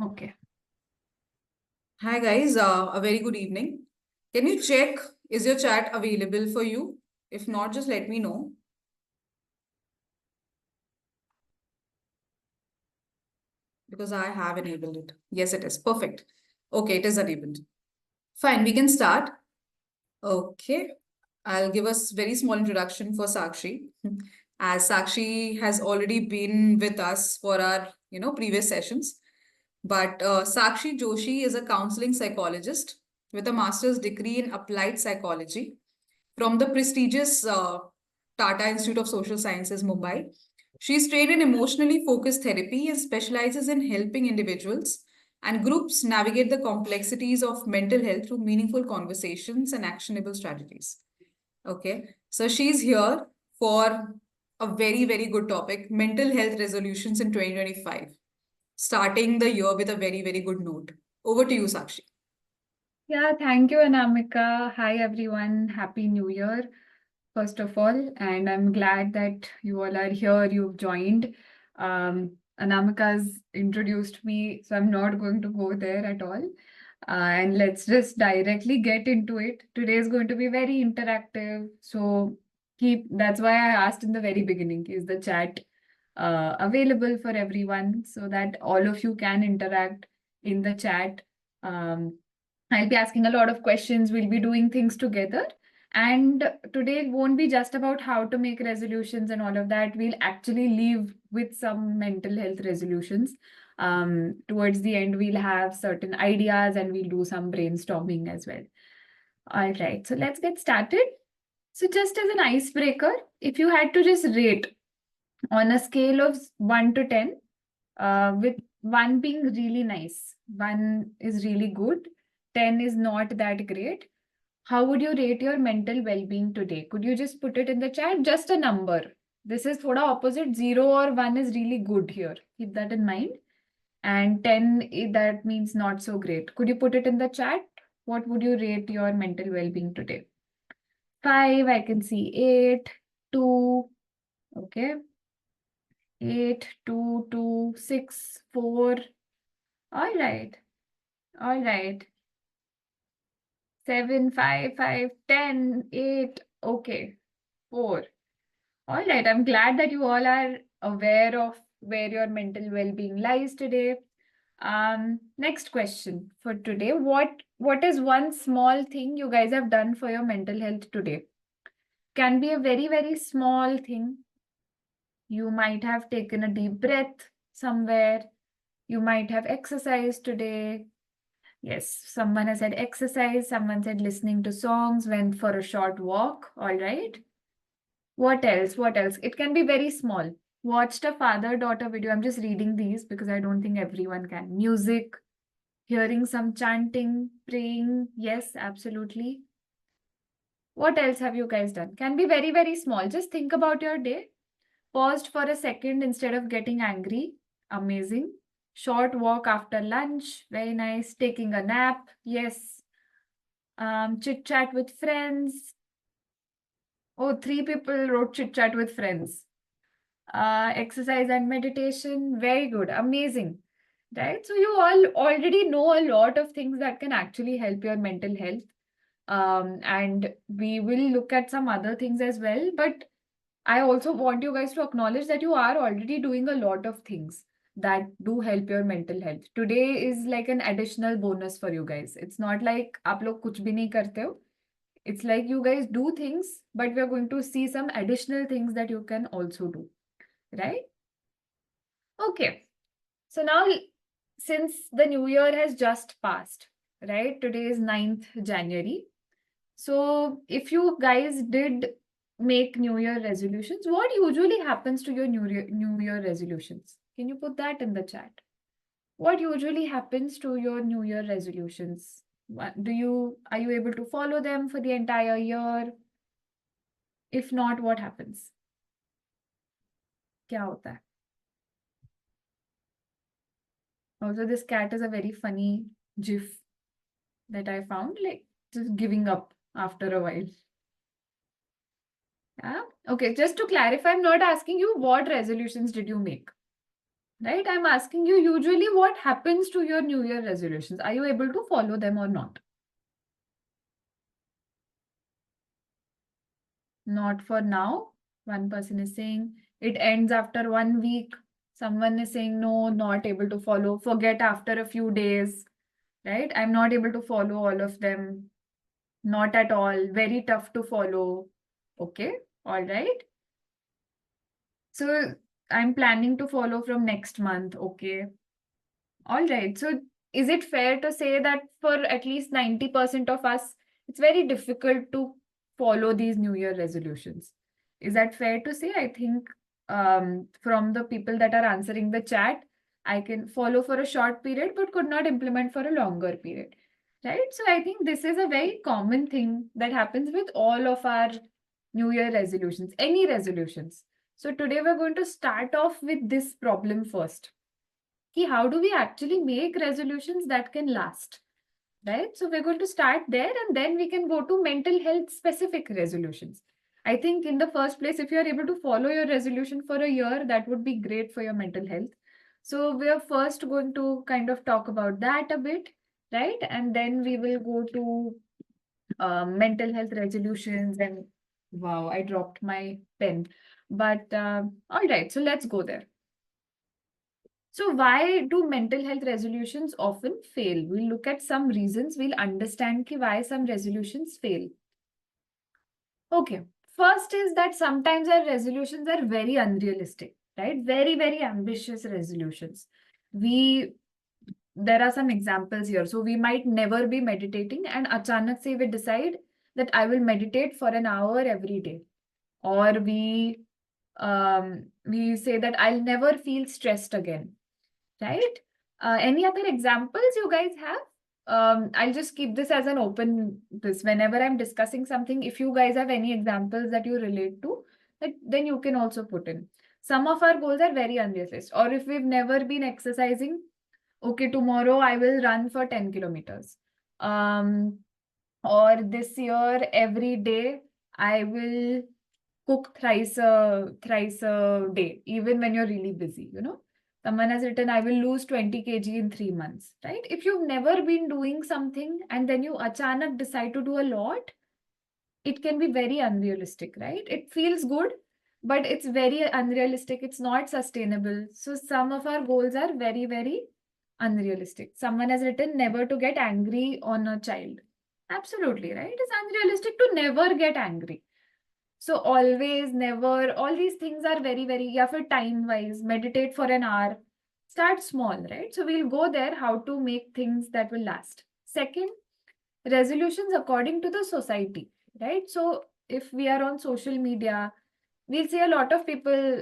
Okay. Hi guys, a very good evening. Can you check is your chat available for you? If not, just let me know because I have enabled it. Yes, it is. Perfect. Okay, it is enabled. Fine, we can start. Okay, I'll give us very small introduction for Sakshi. As Sakshi has already been with us for our, previous sessions. But Sakshi Joshi is a counseling psychologist with a master's degree in applied psychology from the prestigious Tata Institute of Social Sciences, Mumbai. She's trained in emotionally focused therapy and specializes in helping individuals and groups navigate the complexities of mental health through meaningful conversations and actionable strategies. Okay, so she's here for a very, very good topic, mental health resolutions in 2025, starting the year with a very, very good note. Over to you, Sakshi. Yeah, thank you, Anamika. Hi, everyone. Happy New Year, first of all. And I'm glad that you all are here. You've joined. Anamika's introduced me, so I'm not going to go there at all. And let's just directly get into it. Today is going to be very interactive. So that's why I asked in the very beginning, is the chat available for everyone so that all of you can interact in the chat. Um, I'll be asking a lot of questions. We'll be doing things together. And today won't be just about how to make resolutions and all of that. We'll actually leave with some mental health resolutions. Towards the end, we'll have certain ideas and we'll do some brainstorming as well. All right, so let's get started. So just as an icebreaker, if you had to just rate on a scale of 1 to 10, with 1 being really nice, 1 is really good, 10 is not that great, how would you rate your mental well-being today? Could you just put it in the chat? Just a number. This is thoda opposite. 0 or 1 is really good here. Keep that in mind. And 10, that means not so great. Could you put it in the chat? What would you rate your mental well-being today? 5, I can see 8, 2, okay. 8, 2, 2, 6, 4. All right. All right. 7, 5, 5, 10, 8. Okay. 4. All right. I'm glad that you all are aware of where your mental well-being lies today. Next question for today. What is one small thing you guys have done for your mental health today? Can be a very, very small thing. You might have taken a deep breath somewhere. You might have exercised today. Yes, someone has said exercise. Someone said listening to songs, went for a short walk. All right. What else? What else? It can be very small. Watched a father-daughter video. I'm just reading these because I don't think everyone can. Music, hearing some chanting, praying. Yes, absolutely. What else have you guys done? Can be very, very small. Just think about your day. Paused for a second instead of getting angry. Amazing. Short walk after lunch. Very nice. Taking a nap. Yes. Chit chat with friends. Oh, 3 people wrote chit chat with friends. Exercise and meditation. Very good. Amazing. Right. So you all already know a lot of things that can actually help your mental health. And we will look at some other things as well. But I also want you guys to acknowledge that you are already doing a lot of things that do help your mental health. Today is like an additional bonus for you guys. It's not like aap log kuch bhi nahi karte ho. It's like you guys do things, but we're going to see some additional things that you can also do, right? Okay. So now, since the new year has just passed, right? Today is 9th January. So if you guys did make New Year resolutions, what usually happens to your New Year resolutions? Can you put that in the chat? What usually happens to your New Year resolutions? Are you able to follow them for the entire year? If not, what happens? क्या होता है? Also, this cat is a very funny gif that I found, like just giving up after a while. Yeah. Okay, just to clarify, I'm not asking you what resolutions did you make. right? I'm asking you, usually what happens to your New Year resolutions? Are you able to follow them or not? Not for now. One person is saying it ends after 1 week. Someone is saying no, not able to follow. Forget after a few days, right? I'm not able to follow all of them. Not at all. Very tough to follow. Okay, all right. So I'm planning to follow from next month. Okay, all right. So is it fair to say that for at least 90% of us, it's very difficult to follow these New Year resolutions? Is that fair to say? I think from the people that are answering the chat, I can follow for a short period but could not implement for a longer period. Right? So I think this is a very common thing that happens with all of our New Year resolutions, any resolutions. So today we're going to start off with this problem first. How do we actually make resolutions that can last, right? So we're going to start there and then we can go to mental health specific resolutions. I think in the first place, if you're able to follow your resolution for a year, that would be great for your mental health. So we are first going to kind of talk about that a bit, right? And then we will go to mental health resolutions. And wow, I dropped my pen. But all right, so let's go there. So why do mental health resolutions often fail? We'll look at some reasons. We'll understand why some resolutions fail. Okay. First is that sometimes our resolutions are very unrealistic, right? Very, very ambitious resolutions. There are some examples here. So we might never be meditating and achanak se we decide that I will meditate for an hour every day. Or we say that I'll never feel stressed again, right? Any other examples you guys have? I'll just keep this as an open this whenever I'm discussing something. If you guys have any examples that you relate to, then you can also put in. Some of our goals are very unrealistic. Or if we've never been exercising, okay, tomorrow I will run for 10 kilometers. Or this year, every day, I will cook thrice a day, even when you're really busy, you know. Someone has written, I will lose 20 kg in 3 months, right? If you've never been doing something and then you achanak decide to do a lot, it can be very unrealistic, right? It feels good, but it's very unrealistic. It's not sustainable. So some of our goals are very, very unrealistic. Someone has written, never to get angry on a child. Absolutely, right? It's unrealistic to never get angry. So always, never, all these things are very, very, yeah, for time wise, meditate for an hour. Start small, right? So we'll go there, how to make things that will last. Second, resolutions according to the society, right? So if we are on social media, we'll see a lot of people,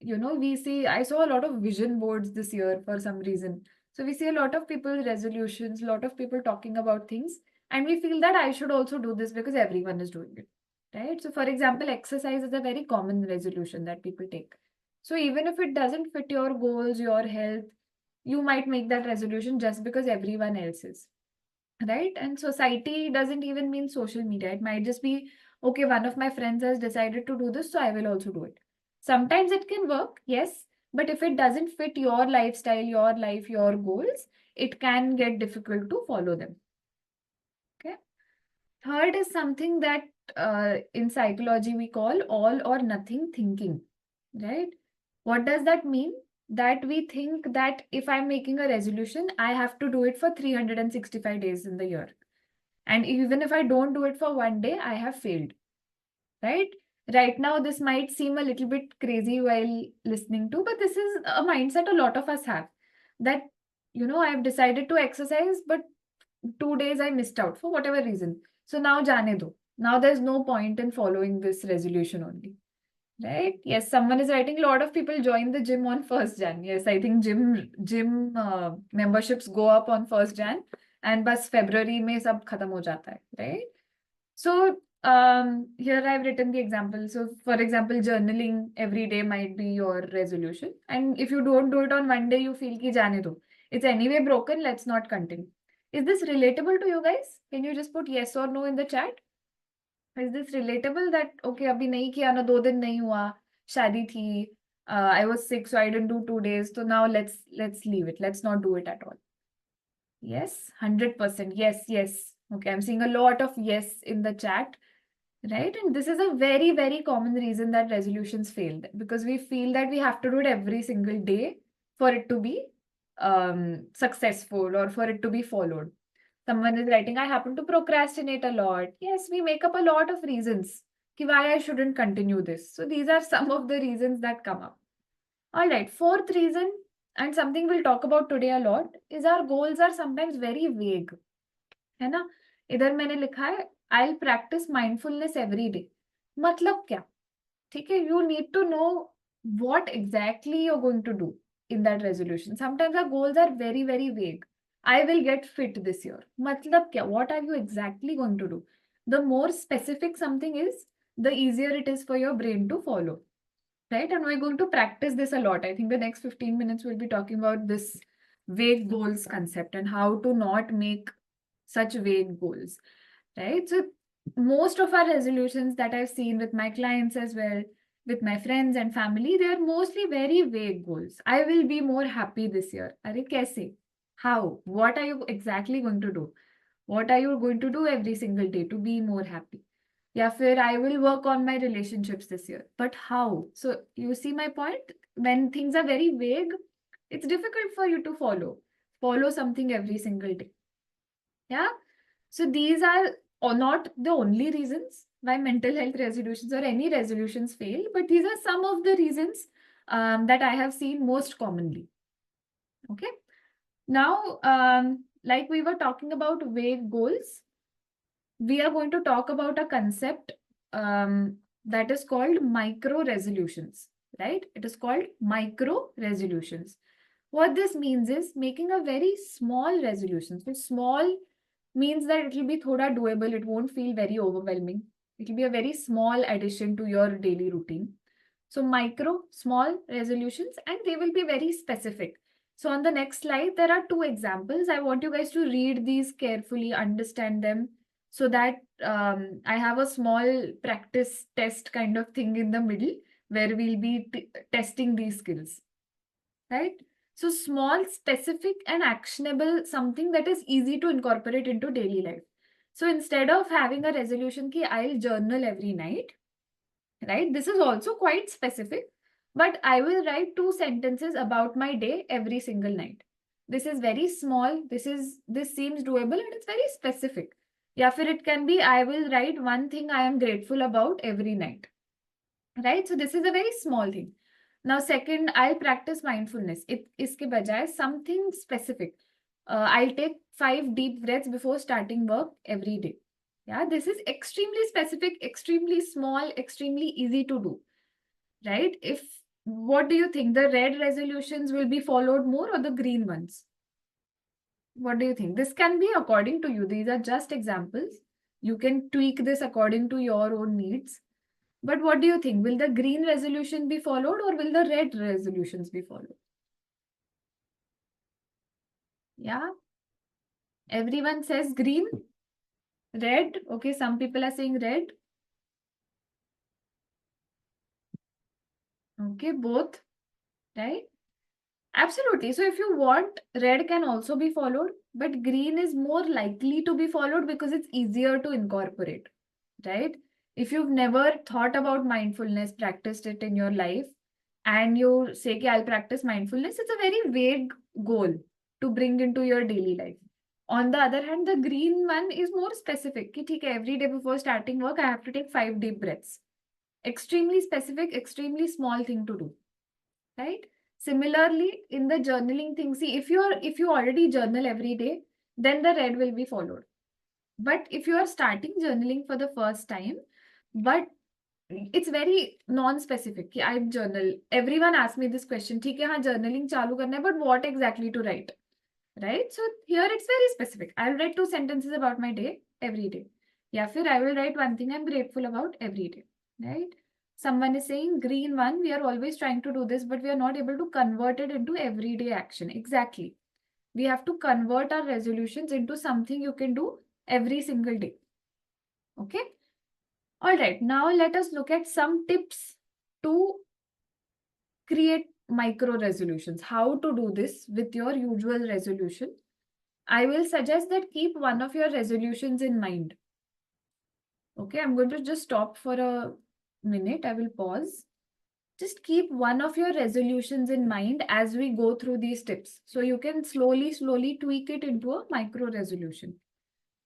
I saw a lot of vision boards this year for some reason. So we see a lot of people resolutions, a lot of people talking about things, and we feel that I should also do this because everyone is doing it, right? So for example, exercise is a very common resolution that people take. So even if it doesn't fit your goals, your health, you might make that resolution just because everyone else is, right? And society doesn't even mean social media. It might just be, okay, one of my friends has decided to do this, so I will also do it. Sometimes it can work, yes, but if it doesn't fit your lifestyle, your life, your goals, it can get difficult to follow them. Okay. Third is something that in psychology we call all or nothing thinking, right? What does that mean? That we think that if I'm making a resolution, I have to do it for 365 days in the year. And even if I don't do it for one day, I have failed, right? Right now, this might seem a little bit crazy while listening to, but this is a mindset a lot of us have that, I've decided to exercise, but 2 days I missed out for whatever reason. So now jane do. Now there's no point in following this resolution only. Right? Yes, someone is writing. A lot of people join the gym on 1st Jan. Yes, I think gym memberships go up on 1st Jan, and bas February में सब खत्म हो जाता है, right? So here I've written the example. So for example, journaling every day might be your resolution, and if you don't do it on one day, you feel कि जाने दो. It's anyway broken. Let's not continue. Is this relatable to you guys? Can you just put yes or no in the chat? Is this relatable that okay अभी नहीं किया ना 2 दिन नहीं हुआ शादी थी I was sick, so I didn't do 2 days. So now let's leave it. Let's not do it at all. Yes, 100%. Yes, yes. Okay, I'm seeing a lot of yes in the chat, right? And this is a very, very common reason that resolutions fail, because we feel that we have to do it every single day for it to be successful or for it to be followed. Someone is writing, I happen to procrastinate a lot. Yes, we make up a lot of reasons why I shouldn't continue this. So these are some of the reasons that come up. All right, fourth reason, and something we'll talk about today a lot, is our goals are sometimes very vague. है ना? इधर मैंने लिखा है I'll practice mindfulness every day. मतलब क्या? ठीक है, you need to know what exactly you're going to do in that resolution. Sometimes our goals are very, very vague. I will get fit this year. मतलब क्या? What are you exactly going to do? The more specific something is, the easier it is for your brain to follow. Right? And we're going to practice this a lot. I think the next 15 minutes we'll be talking about this vague goals concept and how to not make such vague goals, right? So most of our resolutions that I've seen with my clients as well, with my friends and family, they are mostly very vague goals. I will be more happy this year. Are kaise? How? What are you exactly going to do? What are you going to do every single day to be more happy? या फिर I will work on my relationships this year. But how? So you see my point? When things are very vague, it's difficult for you to follow something every single day. Yeah. So these are not the only reasons why mental health resolutions or any resolutions fail, but these are some of the reasons that I have seen most commonly. Okay. Now, like we were talking about vague goals, we are going to talk about a concept that is called micro resolutions, right? It is called micro resolutions. What this means is making a very small resolution. So small means that it will be thoda doable. It won't feel very overwhelming. It will be a very small addition to your daily routine. So micro, small resolutions, and they will be very specific. So on the next slide, there are two examples. I want you guys to read these carefully, understand them, so that I have a small practice test kind of thing in the middle where we'll be testing these skills, right? So small, specific, and actionable, something that is easy to incorporate into daily life. So instead of having a resolution ki I'll journal every night, right? This is also quite specific, but I will write 2 sentences about my day every single night. This is very small. This seems doable and it's very specific. Yeah, for it can be I will write one thing I am grateful about every night. Right? So this is a very small thing. Now, second, I'll practice mindfulness. Iske bajaye something specific. I'll take 5 deep breaths before starting work every day. Yeah, this is extremely specific, extremely small, extremely easy to do. Right? What do you think? The red resolutions will be followed more or the green ones? What do you think? This can be according to you. These are just examples. You can tweak this according to your own needs. But what do you think? Will the green resolution be followed or will the red resolutions be followed? Yeah. Everyone says green, red. Okay, some people are saying red. Okay, both, right? Absolutely. So if you want, red can also be followed, but green is more likely to be followed because it's easier to incorporate, right? If you've never thought about mindfulness, practiced it in your life, and you say, okay, I'll practice mindfulness, it's a very vague goal to bring into your daily life. On the other hand, the green one is more specific. Ki, theek hai, every day before starting work, I have to take 5 deep breaths. Extremely specific, extremely small thing to do, right? Similarly, in the journaling thing, see, if you already journal every day, then the red will be followed. But if you are starting journaling for the first time, but it's very non-specific. I journal. Everyone asks me this question. ठीक है, हाँ, journaling चालू करना है, but what exactly to write? Right? So here it's very specific. I'll write 2 sentences about my day every day. Yeah, फिर I will write one thing I'm grateful about every day. Right? Someone is saying green one, we are always trying to do this, but we are not able to convert it into everyday action. Exactly. We have to convert our resolutions into something you can do every single day. Okay? All right. Now let us look at some tips to create micro resolutions. How to do this with your usual resolution? I will suggest that keep one of your resolutions in mind. Okay, I'm going to just stop for a minute. I will pause. Just keep one of your resolutions in mind as we go through these tips. So you can slowly tweak it into a micro resolution.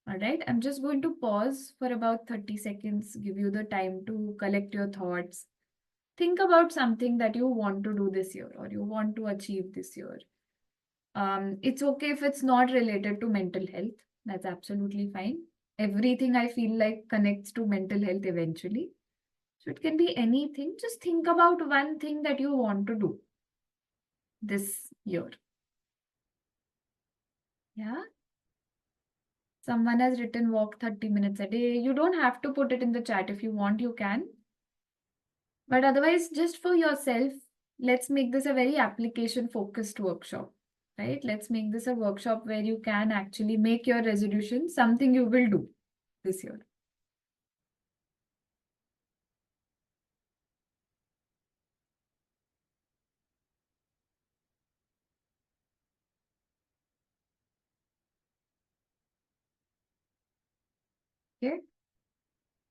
All right, I'm just going to pause for about 30 seconds, give you the time to collect your thoughts. Think about something that you want to do this year or you want to achieve this year. It's okay if it's not related to mental health. That's absolutely fine. Everything I feel like connects to mental health eventually. So it can be anything. Just think about one thing that you want to do this year. Yeah. Someone has written walk 30 minutes a day. You don't have to put it in the chat. If you want, you can. But otherwise, just for yourself, let's make this a very application focused workshop, right? Let's make this a workshop where you can actually make your resolution something you will do this year. Okay.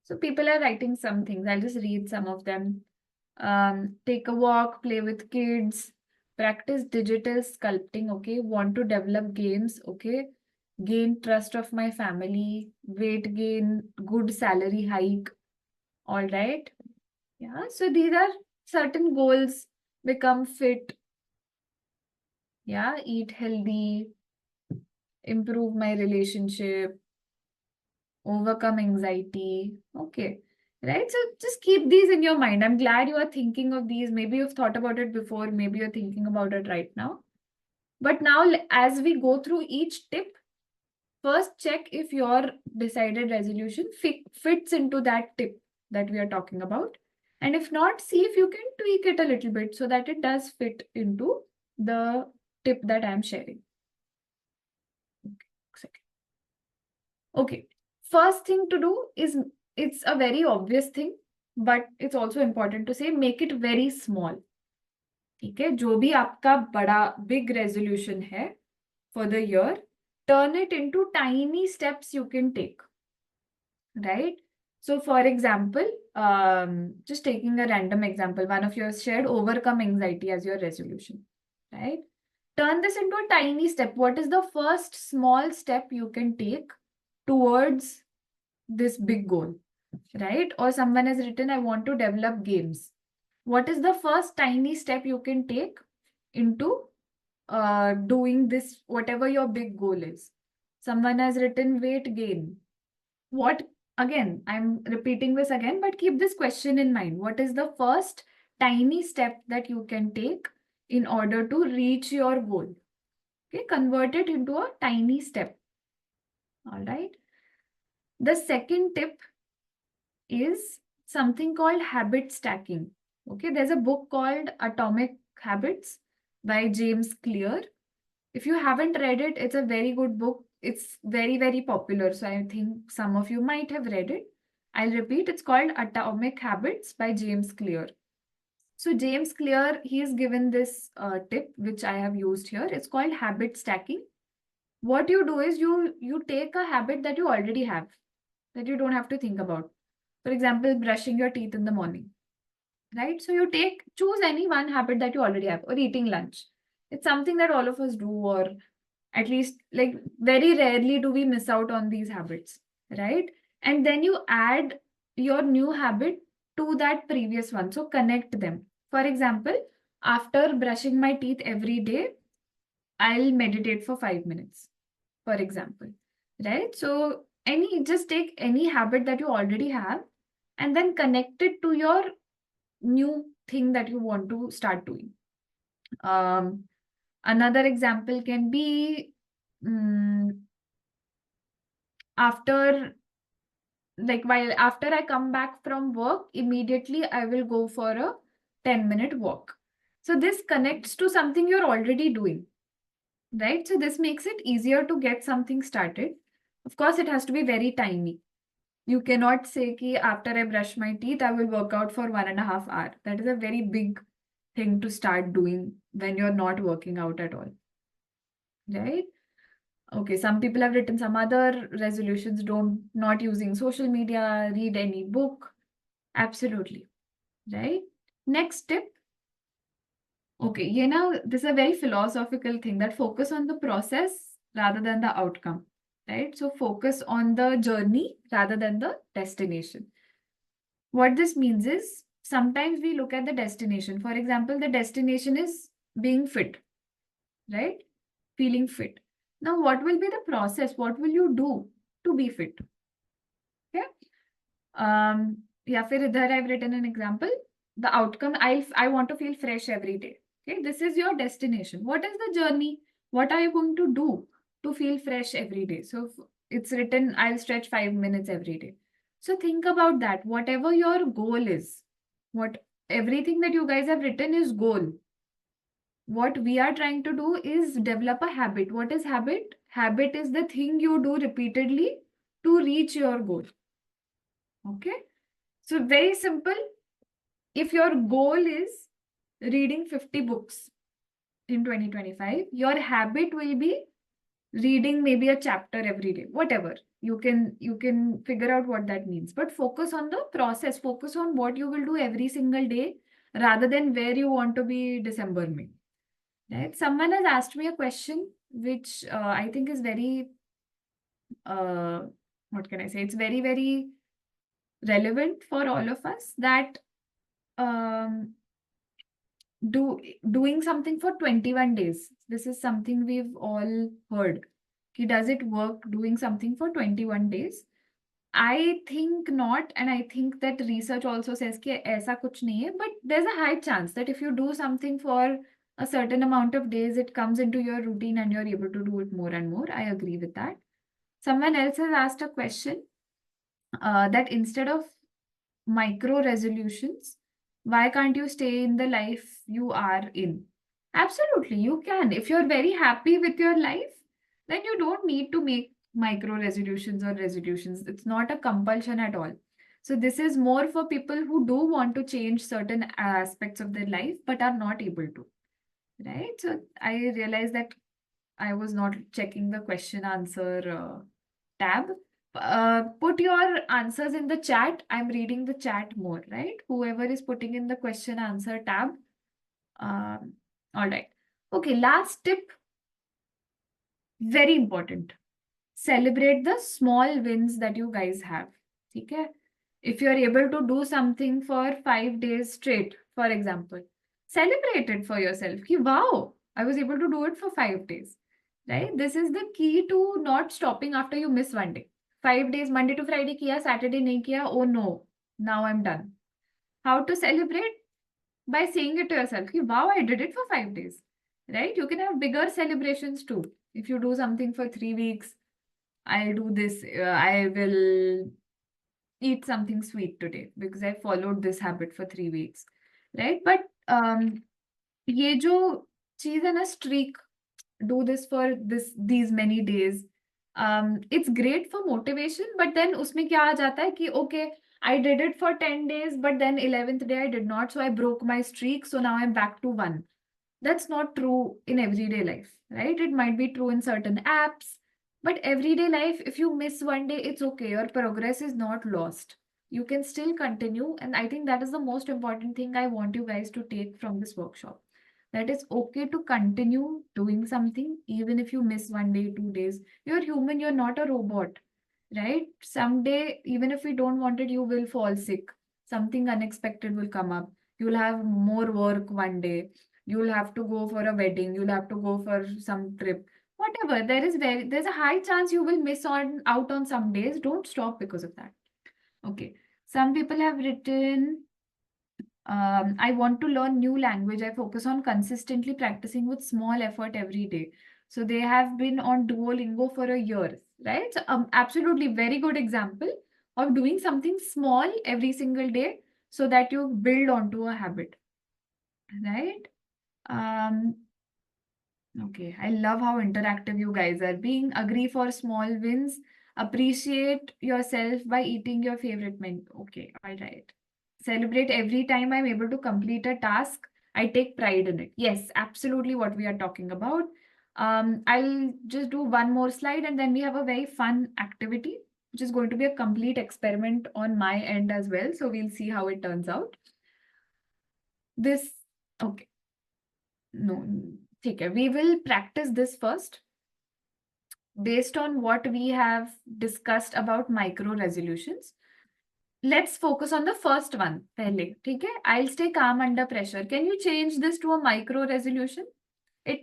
So people are writing some things. I'll just read some of them. Take a walk, play with kids, practice digital sculpting. Okay. Want to develop games. Okay. Gain trust of my family, weight gain, good salary hike. All right. Yeah. So these are certain goals. Become fit. Yeah. Eat healthy, improve my relationship, overcome anxiety. Okay. Right. So just keep these in your mind. I'm glad you are thinking of these. Maybe you've thought about it before. Maybe you're thinking about it right now. But now, as we go through each tip, first check if your decided resolution fits into that tip that we are talking about. And if not, see if you can tweak it a little bit so that it does fit into the tip that I'm sharing. Okay. Okay. First thing to do is, it's a very obvious thing, but it's also important to say, make it very small. ठीक है, जो भी आपका बड़ा big resolution है for the year, turn it into tiny steps you can take, right? So for example, just taking a random example, one of yours shared overcome anxiety as your resolution, right? Turn this into a tiny step. What is the first small step you can take towards this big goal, right? Or someone has written, I want to develop games. What is the first tiny step you can take into doing this, whatever your big goal is? Someone has written weight gain. What, again, I'm repeating this again, but keep this question in mind. What is the first tiny step that you can take in order to reach your goal? Okay, convert it into a tiny step. All right. The second tip is something called habit stacking. Okay, there's a book called Atomic Habits by James Clear. If you haven't read it, it's a very good book. It's very popular. So I think some of you might have read it. I'll repeat, it's called Atomic Habits by James Clear. So James Clear, he's given this tip, which I have used here. It's called habit stacking. What you do is you take a habit that you already have, that you don't have to think about. For example, brushing your teeth in the morning, right? So you choose any one habit that you already have, or eating lunch. It's something that all of us do, or at least like very rarely do we miss out on these habits, right? And then you add your new habit to that previous one. So connect them. For example, after brushing my teeth every day, I'll meditate for 5 minutes, for example, right? So just take any habit that you already have and then connect it to your new thing that you want to start doing. Another example can be, after after I come back from work, immediately I will go for a 10-minute walk. So this connects to something you're already doing, right? So this makes it easier to get something started. Of course, it has to be very tiny. You cannot say ki after I brush my teeth, I will work out for 1.5 hours. That is a very big thing to start doing when you're not working out at all, right? Okay, some people have written some other resolutions, don't not using social media, read any book. Absolutely, right? Next tip. Okay, this is a very philosophical thing, that focus on the process rather than the outcome, right? So focus on the journey rather than the destination. What this means is sometimes we look at the destination. For example, the destination is being fit, right? Feeling fit. Now, what will be the process? What will you do to be fit? Okay. या फिर इधर I've written an example. The outcome, I want to feel fresh every day. Okay, this is your destination. What is the journey? What are you going to do to feel fresh every day? So it's written, I'll stretch 5 minutes every day. So think about that. Whatever your goal is, what everything that you guys have written is goal. What we are trying to do is develop a habit. What is habit? Habit is the thing you do repeatedly to reach your goal. Okay. So very simple. If your goal is reading 50 books in 2025, your habit will be reading maybe a chapter every day, whatever. You can figure out what that means. But focus on the process, focus on what you will do every single day rather than where you want to be December, May. Right? Someone has asked me a question which I think is very what can I say? It's very, very relevant for all of us, that um, doing something for 21 days. This is something we've all heard. Does it work doing something for 21 days? I think not, and I think that research also says कि ऐसा कुछ नहीं है, but there's a high chance that if you do something for a certain amount of days, it comes into your routine and you're able to do it more and more. I agree with that. Someone else has asked a question that instead of micro resolutions, why can't you stay in the life you are in? Absolutely, you can. If you're very happy with your life, then you don't need to make micro resolutions or resolutions. It's not a compulsion at all. So, this is more for people who do want to change certain aspects of their life but are not able to. Right? So, I realized that I was not checking the question answer tab. Put your answers in the chat. I'm reading the chat more, right? Whoever is putting in the question answer tab. All right. Okay, last tip. Very important. Celebrate the small wins that you guys have. Okay? If you're able to do something for 5 days straight, for example, celebrate it for yourself. Ki, wow, I was able to do it for 5 days. Right? This is the key to not stopping after you miss one day. 5 days, Monday to Friday kiya, Saturday nahi kiya. Oh no, now I'm done. How to celebrate? By saying it to yourself, wow, I did it for 5 days. Right? You can have bigger celebrations too. If you do something for 3 weeks, I'll do this. I will eat something sweet today because I followed this habit for 3 weeks. Right? But ये जो चीज है ना, streak, do this for these many days. It's great for motivation, but then उसमें क्या आ जाता है कि okay, I did it for 10 days, but then 11th day I did not, so I broke my streak, so now I'm back to 1. That's not true in everyday life, right? It might be true in certain apps, but everyday life, if you miss one day, it's okay. Your progress is not lost. You can still continue, and I think that is the most important thing I want you guys to take from this workshop. That it's okay to continue doing something even if you miss one day, 2 days. You're human, you're not a robot, right? Someday, even if we don't want it, you will fall sick. Something unexpected will come up. You'll have more work one day. You'll have to go for a wedding. You'll have to go for some trip. Whatever. There's a high chance you will miss out on some days. Don't stop because of that. Okay. Some people have written, I want to learn new language. I focus on consistently practicing with small effort every day. So they have been on Duolingo for a year, right? So, absolutely very good example of doing something small every single day so that you build onto a habit, right? Okay, I love how interactive you guys are being. Agree for small wins. Appreciate yourself by eating your favorite menu. Okay, all right. Celebrate every time I'm able to complete a task. I take pride in it. Yes, absolutely what we are talking about. I'll just do one more slide and then we have a very fun activity, which is going to be a complete experiment on my end as well. So we'll see how it turns out. This, okay. No, okay. We will practice this first based on what we have discussed about micro resolutions. Let's focus on the first one. Pehle, okay? I'll stay calm under pressure. Can you change this to a micro resolution?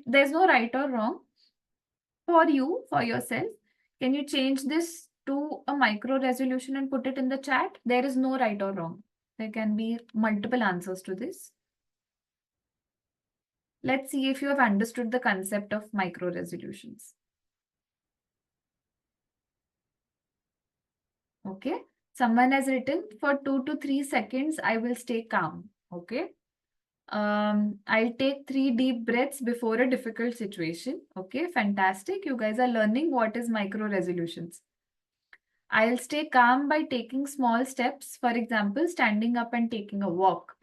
There's no right or wrong. For you, for yourself, can you change this to a micro resolution and put it in the chat? There is no right or wrong. There can be multiple answers to this. Let's see if you have understood the concept of micro resolutions. Okay. Someone has written for 2 to 3 seconds, I will stay calm. Okay. I'll take 3 deep breaths before a difficult situation. Okay, fantastic. You guys are learning what is micro resolutions. I'll stay calm by taking small steps. For example, standing up and taking a walk.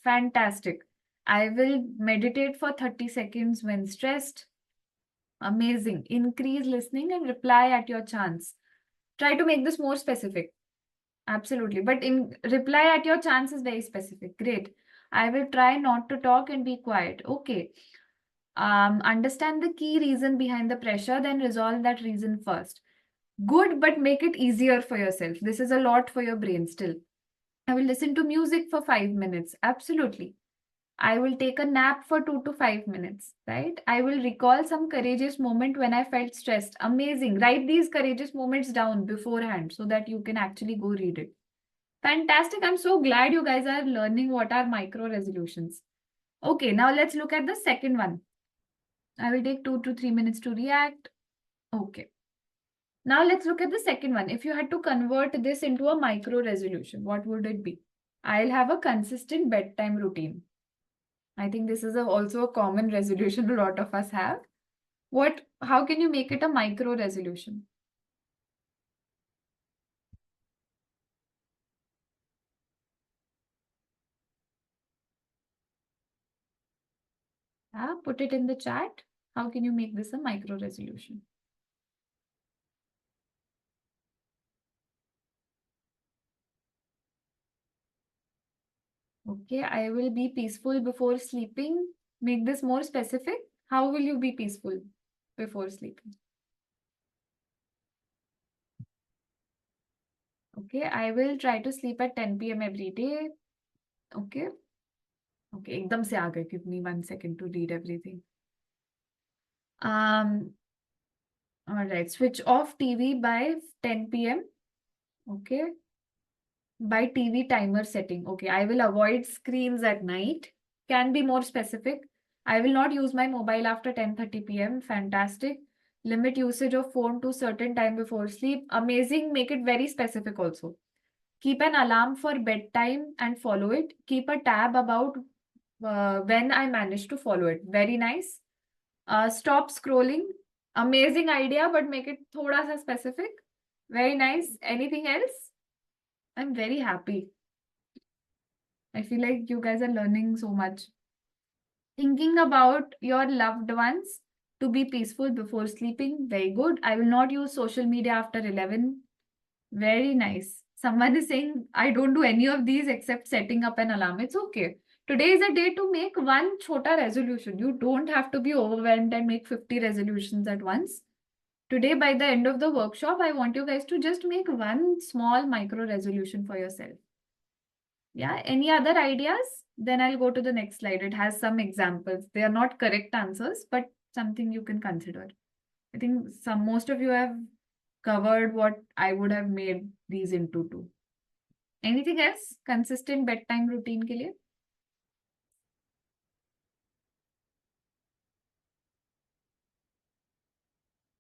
Fantastic. I will meditate for 30 seconds when stressed. Amazing. Increase listening and reply at your chance. Try to make this more specific. Absolutely. But in reply at your chance is very specific. Great. I will try not to talk and be quiet. Okay. Understand the key reason behind the pressure, then resolve that reason first. Good, but make it easier for yourself. This is a lot for your brain still. I will listen to music for 5 minutes. Absolutely. I will take a nap for 2 to 5 minutes, right? I will recall some courageous moment when I felt stressed. Amazing. Write these courageous moments down beforehand so that you can actually go read it. Fantastic. I'm so glad you guys are learning what are micro resolutions. Okay, now let's look at the second one. I will take 2 to 3 minutes to react. Okay. Now let's look at the second one. If you had to convert this into a micro resolution, what would it be? I'll have a consistent bedtime routine. I think this is also a common resolution a lot of us have. How can you make it a micro resolution? Put it in the chat. How can you make this a micro resolution? Okay, I will be peaceful before sleeping. Make this more specific. How will you be peaceful before sleeping? Okay, I will try to sleep at 10 p.m. every day. Okay. Okay, एकदम से आ गए. Give me 1 second to read everything. All right. Switch off TV by 10 p.m. Okay. By TV timer setting. Okay, I will avoid screens at night. Can be more specific. I will not use my mobile after 10:30 p.m. Fantastic. Limit usage of phone to certain time before sleep. Amazing. Make it very specific also. Keep an alarm for bedtime and follow it. Keep a tab about when I manage to follow it. Very nice. Stop scrolling. Amazing idea, but make it thoda sa specific. Very nice. Anything else? I'm very happy. I feel like you guys are learning so much. Thinking about your loved ones to be peaceful before sleeping. Very good. I will not use social media after 11. Very nice. Someone is saying, I don't do any of these except setting up an alarm. It's okay. Today is a day to make one chota resolution. You don't have to be overwhelmed and make 50 resolutions at once. Today, by the end of the workshop, I want you guys to just make one small micro resolution for yourself. Yeah, any other ideas? Then I'll go to the next slide. It has some examples. They are not correct answers, but something you can consider. I think most of you have covered what I would have made these into too. Anything else? Consistent bedtime routine के लिए?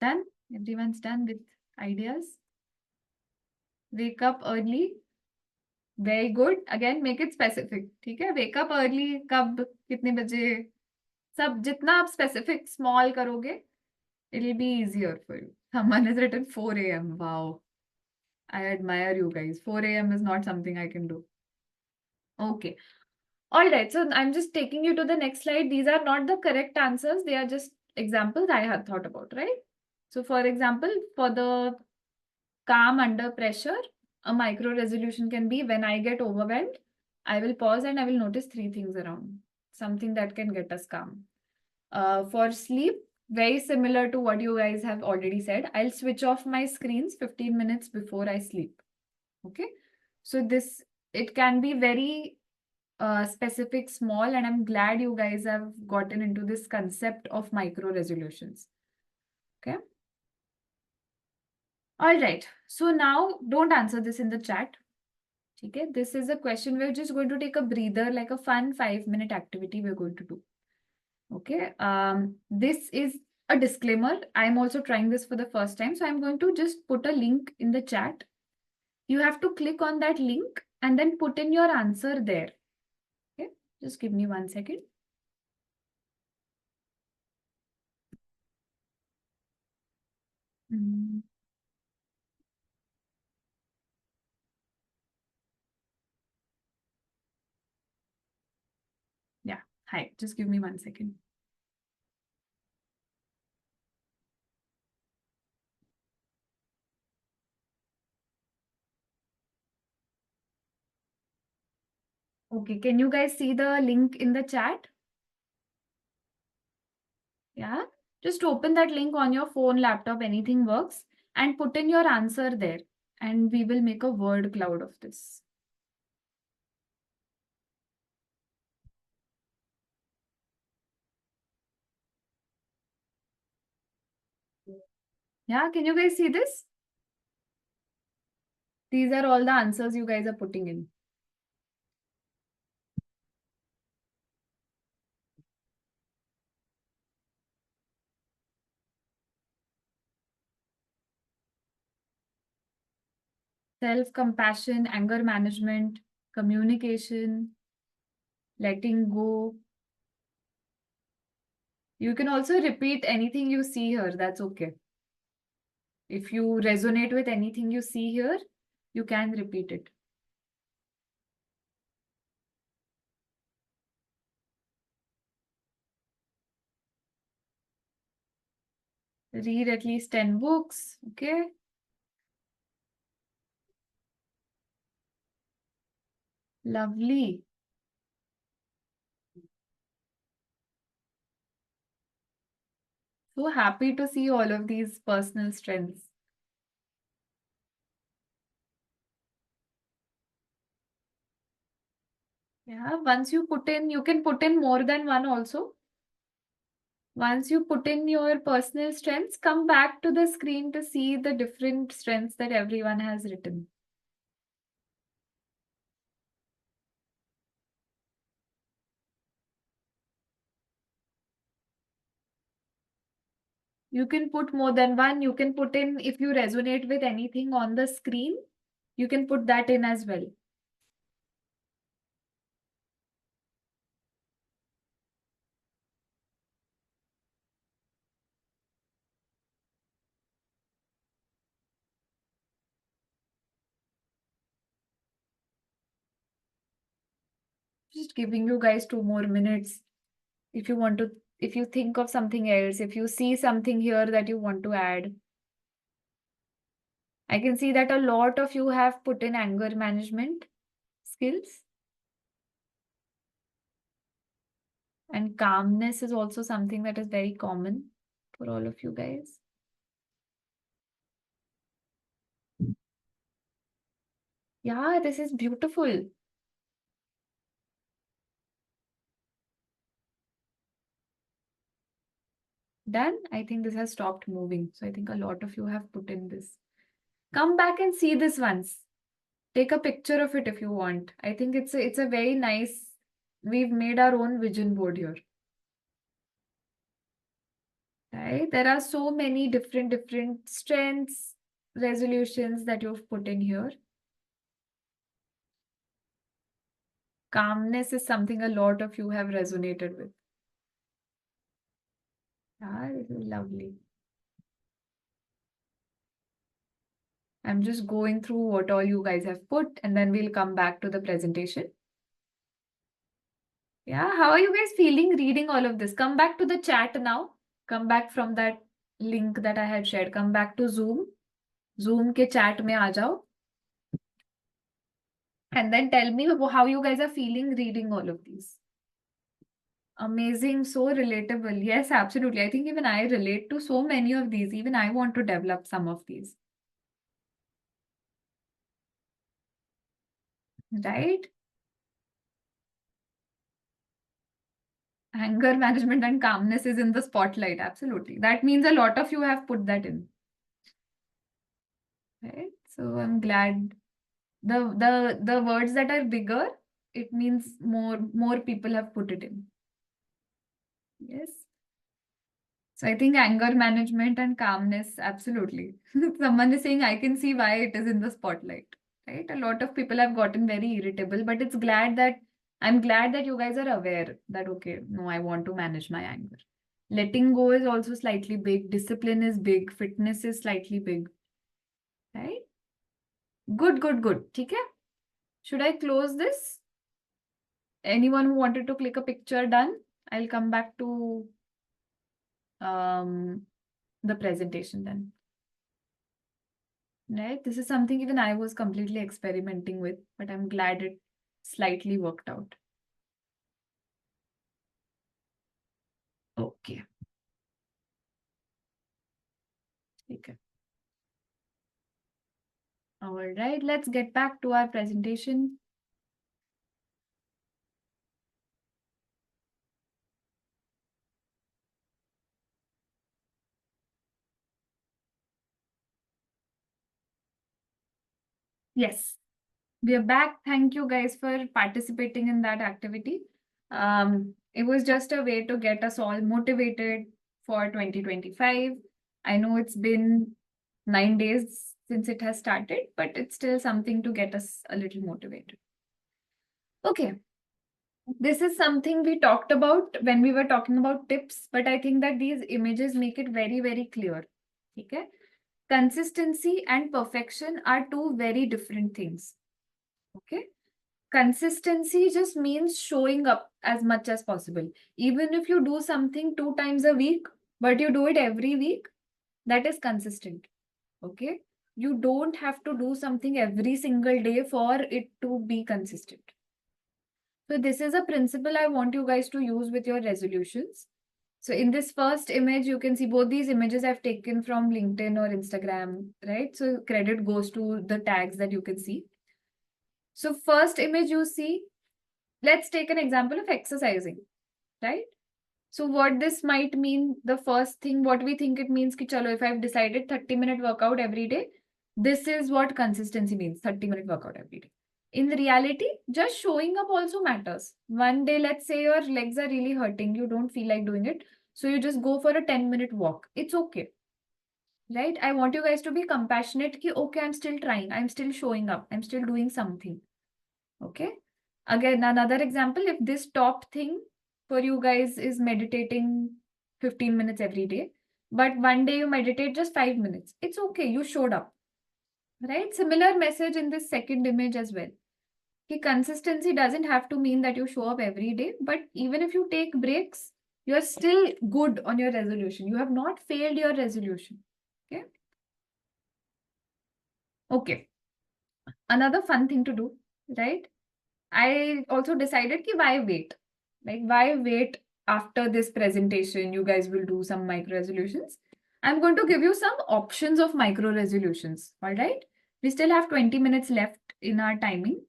Done? Everyone's done with ideas? Wake up early. Very good. Again, make it specific. ठीक है? Wake up early. कब? कितने बजे? सब जितना आप specific small करोगे, it'll be easier for you. Someone has written 4 a.m. Wow. I admire you guys. 4 a.m. is not something I can do. Okay. All right, so I'm just taking you to the next slide. These are not the correct answers. They are just examples I had thought about, right? So for example, for the calm under pressure, a micro resolution can be when I get overwhelmed, I will pause and I will notice three things around, something that can get us calm. For sleep, very similar to what you guys have already said, I'll switch off my screens 15 minutes before I sleep. Okay. So this, it can be very specific, small, and I'm glad you guys have gotten into this concept of micro resolutions. Okay. All right. So now don't answer this in the chat. Okay. This is a question. We're just going to take a breather, like a fun 5-minute activity we're going to do. Okay. This is a disclaimer. I'm also trying this for the first time. So I'm going to just put a link in the chat. You have to click on that link and then put in your answer there. Okay. Just give me 1 second. Yeah. Hi. Just give me 1 second. Okay. Can you guys see the link in the chat? Yeah. Just open that link on your phone, laptop, anything works, and put in your answer there. And we will make a word cloud of this. Yeah. Can you guys see this? These are all the answers you guys are putting in. Self-compassion, anger management, communication, letting go. You can also repeat anything you see here. That's okay. If you resonate with anything you see here, you can repeat it. Read at least 10 books. Okay. Lovely. So happy to see all of these personal strengths. Yeah, once you put in, you can put in more than one also. Once you put in your personal strengths, come back to the screen to see the different strengths that everyone has written. You can put more than one. You can put in, if you resonate with anything on the screen, you can put that in as well. Just giving you guys 2 more minutes. If you want to, if you think of something else, if you see something here that you want to add. I can see that a lot of you have put in anger management skills. And calmness is also something that is very common for all of you guys. Yeah, this is beautiful. Done. I think this has stopped moving. So I think a lot of you have put in this. Come back and see this once. Take a picture of it if you want. I think it's a very nice. We've made our own vision board here. Right? There are so many different strengths, resolutions that you've put in here. Calmness is something a lot of you have resonated with. Yeah, this is lovely. I'm just going through what all you guys have put, and then we'll come back to the presentation. Yeah, how are you guys feeling reading all of this? Come back to the chat now. Come back from that link that I had shared. Come back to Zoom. Zoom के chat में आ जाओ. And then tell me how you guys are feeling reading all of these. Amazing, so relatable. Yes, absolutely. I think even I relate to so many of these. Even I want to develop some of these. Right? Anger management and calmness is in the spotlight. Absolutely. That means a lot of you have put that in. Right? So I'm glad the words that are bigger, it means more people have put it in. Yes. So I think anger management and calmness, absolutely. Someone is saying I can see why it is in the spotlight. Right? A lot of people have gotten very irritable, but I'm glad that you guys are aware that okay, no, I want to manage my anger. Letting go is also slightly big, discipline is big, fitness is slightly big. Right? Good, good, good. Okay? Should I close this? Anyone who wanted to click a picture, done. I'll come back to the presentation then. Right? This is something even I was completely experimenting with, but I'm glad it slightly worked out. Okay. Okay. All right, let's get back to our presentation. Yes, we are back. Thank you guys for participating in that activity. It was just a way to get us all motivated for 2025. I know it's been 9 days since it has started, but it's still something to get us a little motivated. Okay, this is something we talked about when we were talking about tips, but I think that these images make it very, very clear. Okay, consistency and perfection are two very different things. Okay, consistency just means showing up as much as possible. Even if you do something 2 times a week, but you do it every week, that is consistent. Okay, you don't have to do something every single day for it to be consistent. So this is a principle I want you guys to use with your resolutions. So in this first image, you can see both these images I've taken from LinkedIn or Instagram, right? So credit goes to the tags that you can see. So first image you see, let's take an example of exercising, right? So what this might mean, the first thing, what we think it means, ki chalo, if I've decided 30-minute workout every day, this is what consistency means, 30-minute workout every day. In reality, just showing up also matters. One day, let's say your legs are really hurting, you don't feel like doing it. So you just go for a 10-minute walk. It's okay, right? I want you guys to be compassionate ki, okay, I'm still trying. I'm still showing up. I'm still doing something. Okay. Again, another example, if this top thing for you guys is meditating 15 minutes every day, but one day you meditate just 5 minutes, it's okay. You showed up, right? Similar message in this second image as well. Okay, consistency doesn't have to mean that you show up every day, but even if you take breaks, you're still good on your resolution. You have not failed your resolution. Okay. Okay. Another fun thing to do, right? I also decided ki why wait? Like why wait after this presentation? You guys will do some micro resolutions. I'm going to give you some options of micro resolutions. All right. We still have 20 minutes left in our timing.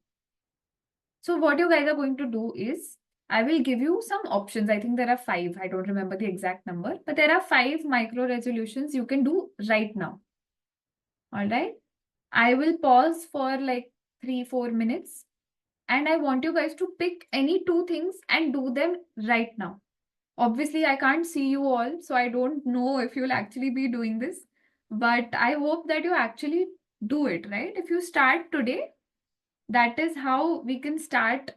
So what you guys are going to do is I will give you some options. I think there are 5. I don't remember the exact number, but there are 5 micro resolutions you can do right now. All right. I will pause for like 3-4 minutes. And I want you guys to pick any 2 things and do them right now. Obviously, I can't see you all, so I don't know if you'll actually be doing this. But I hope that you actually do it, right? If you start today, that is how we can start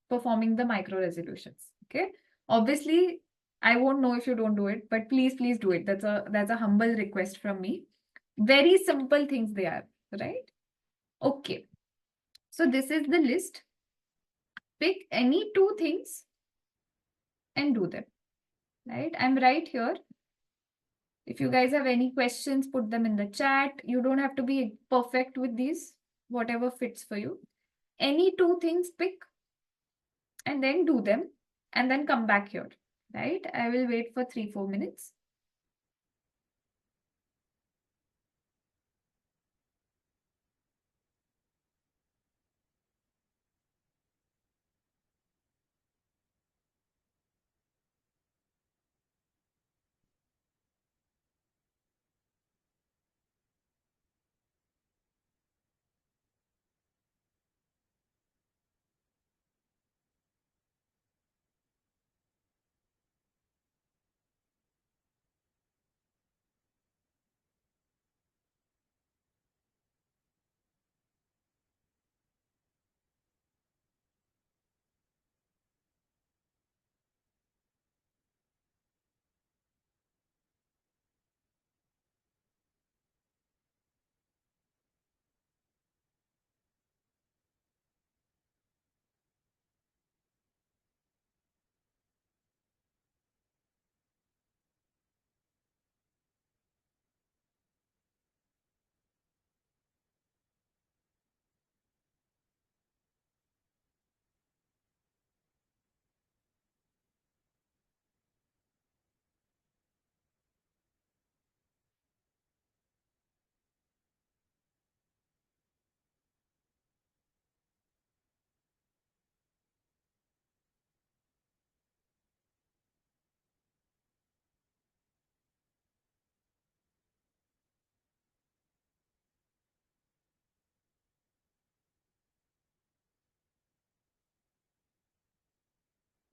performing the micro resolutions. Okay. Obviously, I won't know if you don't do it, but please, please do it. That's a humble request from me. Very simple things they are, right? Okay. So this is the list. Pick any 2 things and do them, right? I'm right here. If you guys have any questions, put them in the chat. You don't have to be perfect with these, whatever fits for you. Any two things, pick and then do them and then come back here, right? I will wait for 3-4 minutes.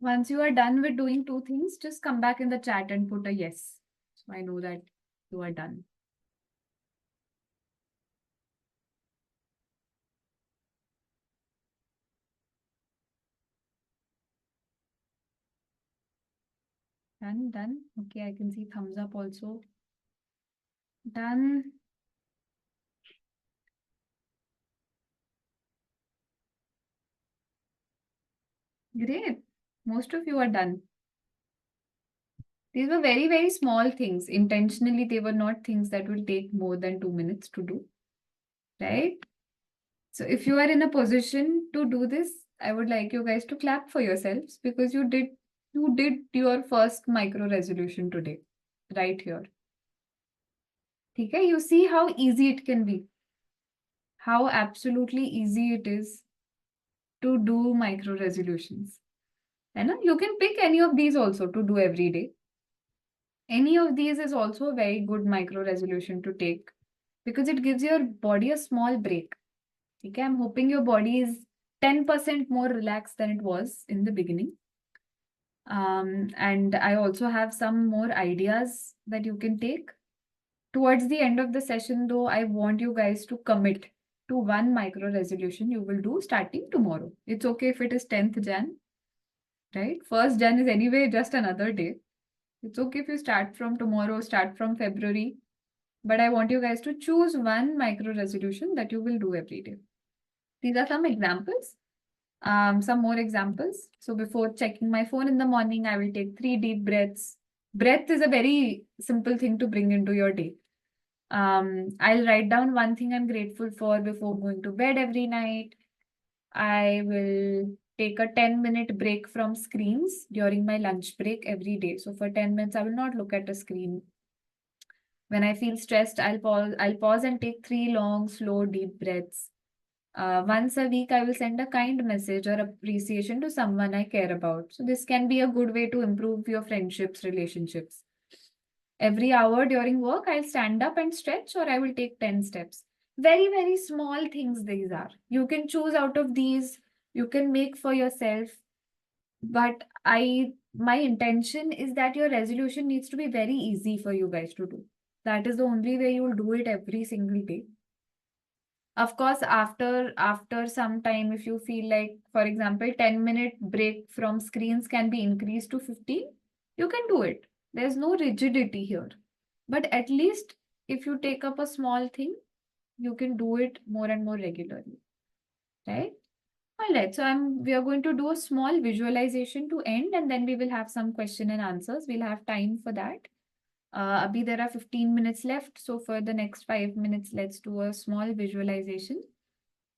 Once you are done with doing two things, just come back in the chat and put a yes. So I know that you are done. Done. Okay, I can see thumbs up also. Done. Great. Most of you are done. These were very, very small things. Intentionally, they were not things that will take more than 2 minutes to do, right? So if you are in a position to do this, I would like you guys to clap for yourselves because you did your first micro resolution today, right here. Okay, you see how easy it can be, how absolutely easy it is to do micro resolutions. And you can pick any of these also to do every day. Any of these is also a very good micro resolution to take because it gives your body a small break. Okay, I'm hoping your body is 10% more relaxed than it was in the beginning. And I also have some more ideas that you can take. Towards the end of the session, though, I want you guys to commit to one micro resolution you will do starting tomorrow. It's okay if it is 10th Jan, right? 1st Jan is anyway just another day. It's okay if you start from tomorrow, start from February. But I want you guys to choose one micro resolution that you will do every day. These are some examples. Some more examples. So before checking my phone in the morning, I will take 3 deep breaths. Breath is a very simple thing to bring into your day. I'll write down one thing I'm grateful for before going to bed every night. I will take a 10-minute break from screens during my lunch break every day. So for 10 minutes, I will not look at a screen. When I feel stressed, I'll pause and take 3 long, slow, deep breaths. Once a week, I will send a kind message or appreciation to someone I care about. So this can be a good way to improve your friendships, relationships. Every hour during work, I'll stand up and stretch or I will take 10 steps. Very, very small things these are. You can choose out of these, you can make for yourself. But my intention is that your resolution needs to be very easy for you guys to do. That is the only way you'll do it every single day. Of course, after some time, if you feel like, for example, 10-minute break from screens can be increased to 15, you can do it. There's no rigidity here. But at least if you take up a small thing, you can do it more and more regularly, right? All right, so we are going to do a small visualization to end, and then we will have some question and answers. We'll have time for that. Abhi, there are 15 minutes left. So for the next 5 minutes, let's do a small visualization,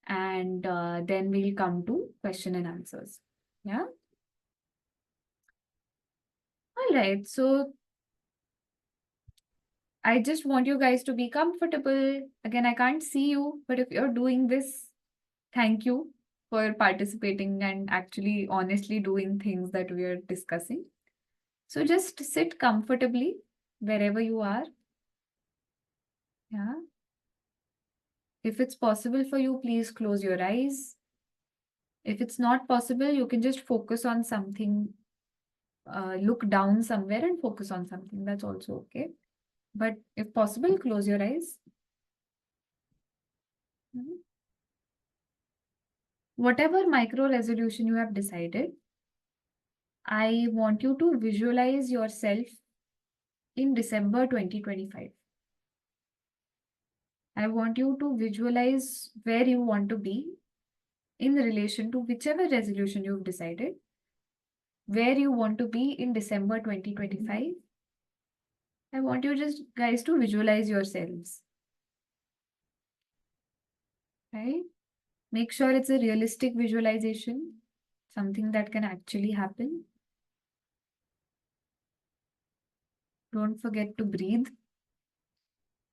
and then we'll come to question and answers. Yeah. All right. So I just want you guys to be comfortable. Again, I can't see you, but if you're doing this, thank you for participating and actually honestly doing things that we are discussing. So just sit comfortably wherever you are. Yeah. If it's possible for you, please close your eyes. If it's not possible, you can just focus on something, look down somewhere and focus on something. That's also okay. But if possible, close your eyes. Mhm. Whatever micro resolution you have decided, I want you to visualize yourself in December 2025. I want you to visualize where you want to be in relation to whichever resolution you've decided, where you want to be in December 2025. I want you just guys to visualize yourselves, right? Make sure it's a realistic visualization, something that can actually happen. Don't forget to breathe,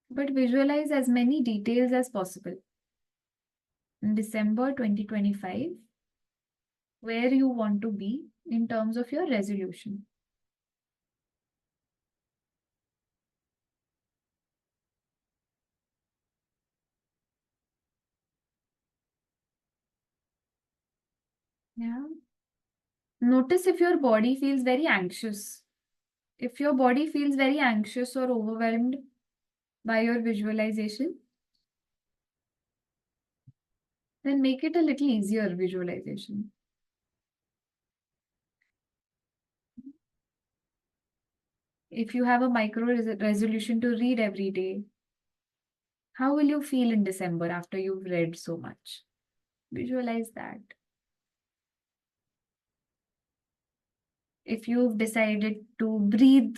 but visualize as many details as possible. In December 2025, where you want to be in terms of your resolution. Yeah. Notice if your body feels very anxious. If your body feels very anxious or overwhelmed by your visualization, then make it a little easier visualization. If you have a micro resolution to read every day, how will you feel in December after you've read so much? Visualize that. If you've decided to breathe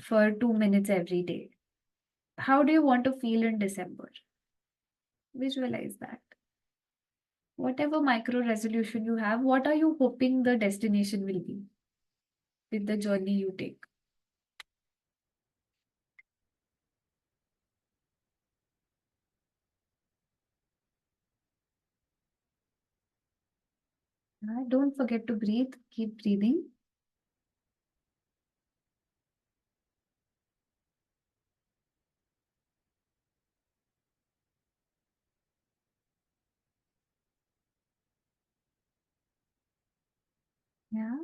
for 2 minutes every day, how do you want to feel in December? Visualize that. Whatever micro resolution you have, what are you hoping the destination will be with the journey you take? Don't forget to breathe. Keep breathing. Yeah.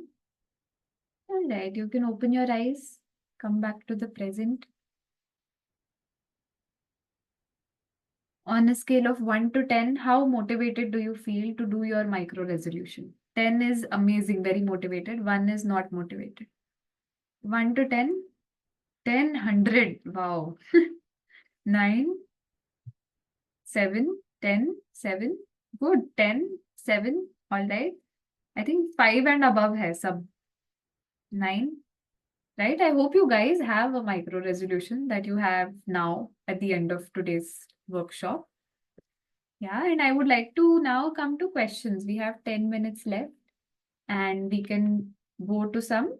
All right. You can open your eyes. Come back to the present. On a scale of 1 to 10, how motivated do you feel to do your micro resolution? 10 is amazing, very motivated. 1 is not motivated. 1 to 10? 10, 100. Wow. 9, 7, 10, 7. Good. 10, 7. All right. I think 5 and above hai sub. 9. Right? I hope you guys have a micro resolution that you have now at the end of today's workshop. Yeah, and I would like to now come to questions. We have 10 minutes left and we can go to some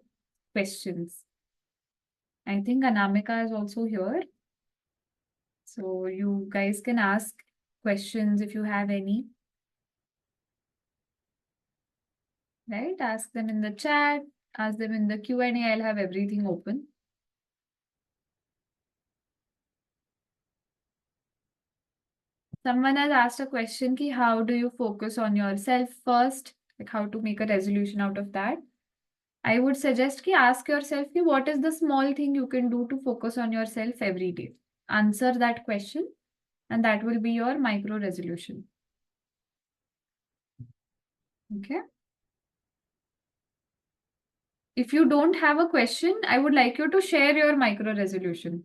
questions. I think Anamika is also here. So you guys can ask questions if you have any. Right? Ask them in the chat, ask them in the Q&A. I'll have everything open. Someone has asked a question ki how do you focus on yourself first? Like how to make a resolution out of that. I would suggest ki ask yourself ki what is the small thing you can do to focus on yourself every day. Answer that question and that will be your micro resolution. Okay. If you don't have a question, I would like you to share your micro resolution.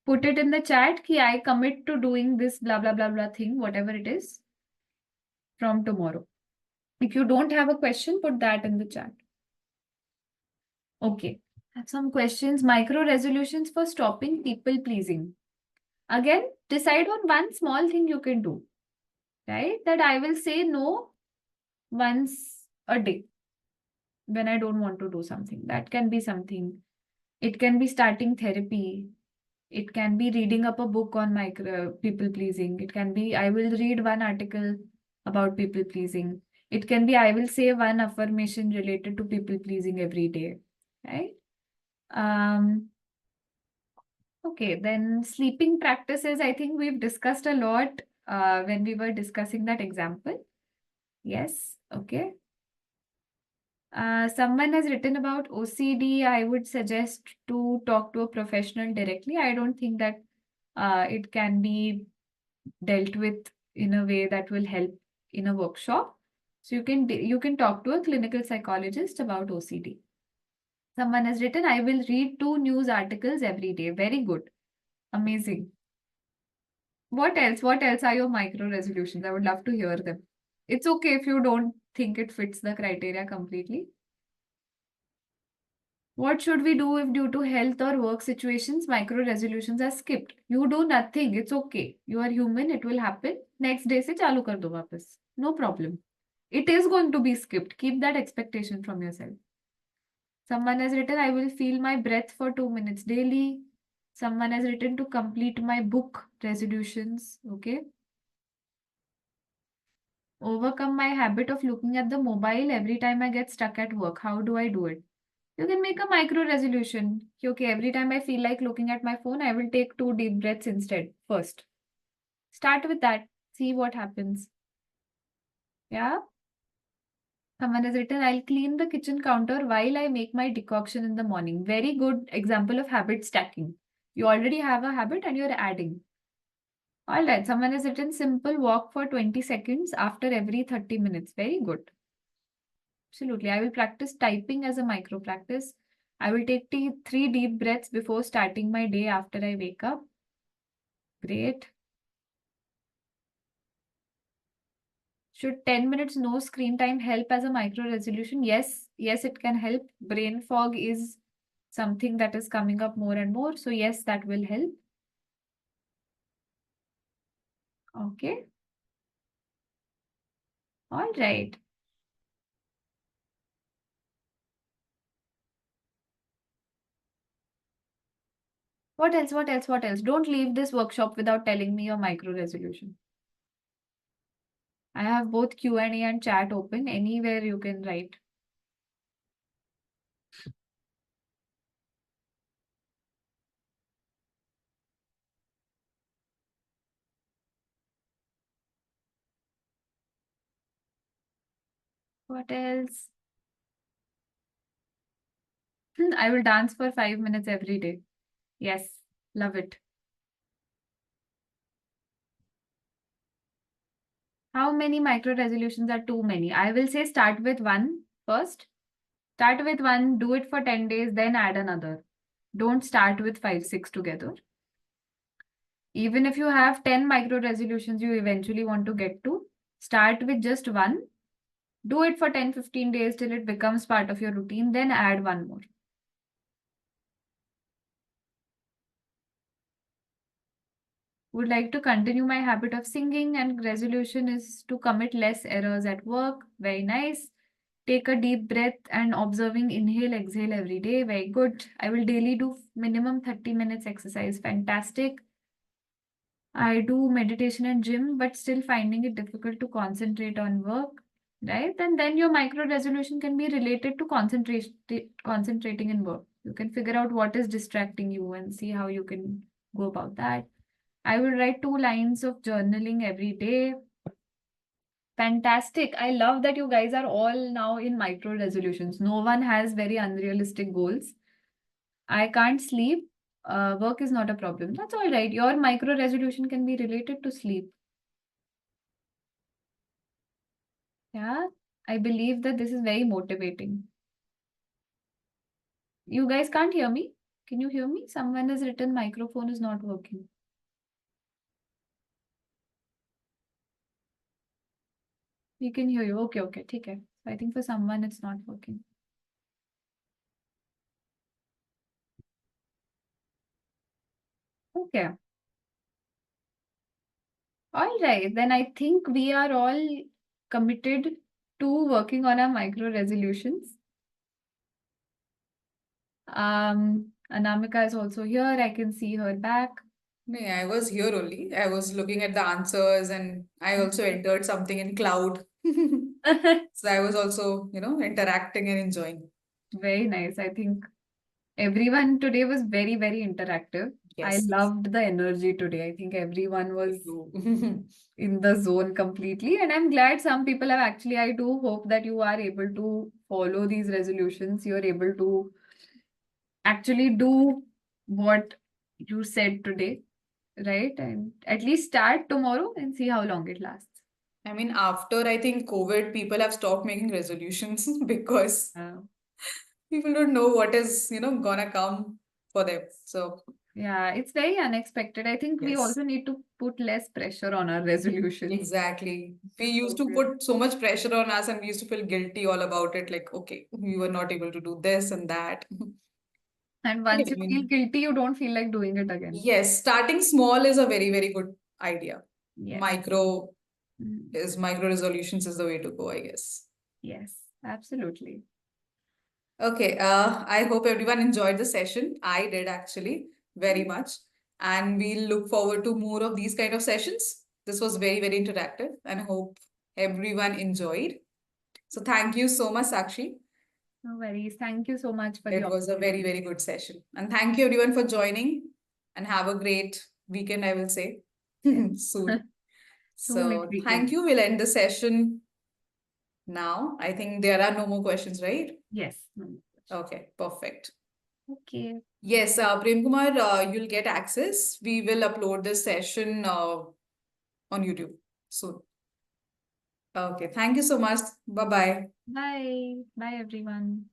Put it in the chat ki I commit to doing this blah blah blah blah thing, whatever it is. from tomorrow. If you don't have a question, put that in the chat. Okay. I have some questions. Micro resolutions for stopping people pleasing. Again, decide on one small thing you can do, right? That I will say no once a day when I don't want to do something. That can be something. It can be starting therapy. It can be reading up a book on micro people pleasing. It can be I will read one article about people pleasing. It can be I will say one affirmation related to people pleasing every day, right? Um, okay, then sleeping practices. I think we've discussed a lot when we were discussing that example. Yes, okay. Someone has written about OCD. I would suggest to talk to a professional directly. I don't think that it can be dealt with in a way that will help in a workshop. So you can talk to a clinical psychologist about OCD. Someone has written, I will read 2 news articles every day. Very good. Amazing. What else? What else are your micro resolutions? I would love to hear them. It's okay if you don't think it fits the criteria completely. What should we do if due to health or work situations, micro resolutions are skipped? You do nothing. It's okay. You are human. It will happen. Next day se chalu kar do wapas. No problem. It is going to be skipped. Keep that expectation from yourself. Someone has written, I will feel my breath for 2 minutes daily. Someone has written to complete my book resolutions. Okay. Overcome my habit of looking at the mobile every time I get stuck at work. How do I do it? You can make a micro resolution. Okay, every time I feel like looking at my phone, I will take 2 deep breaths instead first. Start with that. See what happens. Yeah. Someone has written, I'll clean the kitchen counter while I make my decoction in the morning. Very good example of habit stacking. You already have a habit and you're adding. All right. Someone has written, simple walk for 20 seconds after every 30 minutes. Very good. Absolutely. I will practice typing as a micro practice. I will take 3 deep breaths before starting my day after I wake up. Great. Should 10 minutes no screen time help as a micro resolution? Yes, yes, it can help. Brain fog is something that is coming up more and more. So, yes, that will help. Okay. All right. What else? What else? What else? Don't leave this workshop without telling me your micro resolution. I have both Q&A and chat open. Anywhere you can write. What else? I will dance for 5 minutes every day. Yes, love it. How many micro resolutions are too many? I will say start with one first. Start with one, do it for 10 days, then add another. Don't start with 5, 6 together. Even if you have 10 micro resolutions you eventually want to get to, start with just one. Do it for 10, 15 days till it becomes part of your routine, then add one more. Would like to continue my habit of singing, and resolution is to commit less errors at work. Very nice. Take a deep breath and observing inhale, exhale every day. Very good. I will daily do minimum 30 minutes exercise. Fantastic. I do meditation and gym, but still finding it difficult to concentrate on work. Right? And then your micro resolution can be related to concentrating in work. You can figure out what is distracting you and see how you can go about that. I will write 2 lines of journaling every day. Fantastic. I love that you guys are all now in micro resolutions. No one has very unrealistic goals. I can't sleep. Work is not a problem. That's all right. Your micro resolution can be related to sleep. Yeah. I believe that this is very motivating. You guys can't hear me? Can you hear me? Someone has written microphone is not working. We can hear you. Okay, okay, ठीक है. So I think for someone it's not working. Okay. All right. Then I think we are all committed to working on our micro resolutions. Anamika is also here. I can see her back. No, I was here only. I was looking at the answers and I also entered something in cloud. So I was also, interacting and enjoying. Very nice. I think everyone today was very, very interactive. I Yes. loved the energy today. I think everyone was True. in the zone completely. And I'm glad some people have actually, I do hope that you are able to follow these resolutions. You're able to actually do what you said today, right? And at least start tomorrow and see how long it lasts. I mean, after I think COVID, people have stopped making resolutions because Uh, people don't know what is, gonna come for them. So, yeah, it's very unexpected. I think we yes, also need to put less pressure on our resolutions. exactly. We used So to good. put so much pressure on us and we used to feel guilty all about it. Like, okay, we were not able to do this and that. And I once you feel mean, guilty, you don't feel like doing it again. yes, starting small is a very, very good idea. Yes. Micro Mm. micro resolutions is the way to go, I guess. Yes, absolutely. Okay, I hope everyone enjoyed the session. I did actually very much. And we'll look forward to more of these kind of sessions. This was very, very interactive and I hope everyone enjoyed. So thank you so much, Sakshi. No worries. Thank you so much for the It was a very, opportunity. very good session. And thank you everyone for joining and have a great weekend, I will say, Yes. soon. Soon it's So thank weekend. you. We'll end the session now. I think there are no more questions, right? Yes. No more questions. Okay, perfect. Okay. Yes, Prem Kumar, you'll get access. We will upload this session on YouTube soon. Okay, thank you so much. Bye bye. Bye. Bye, everyone.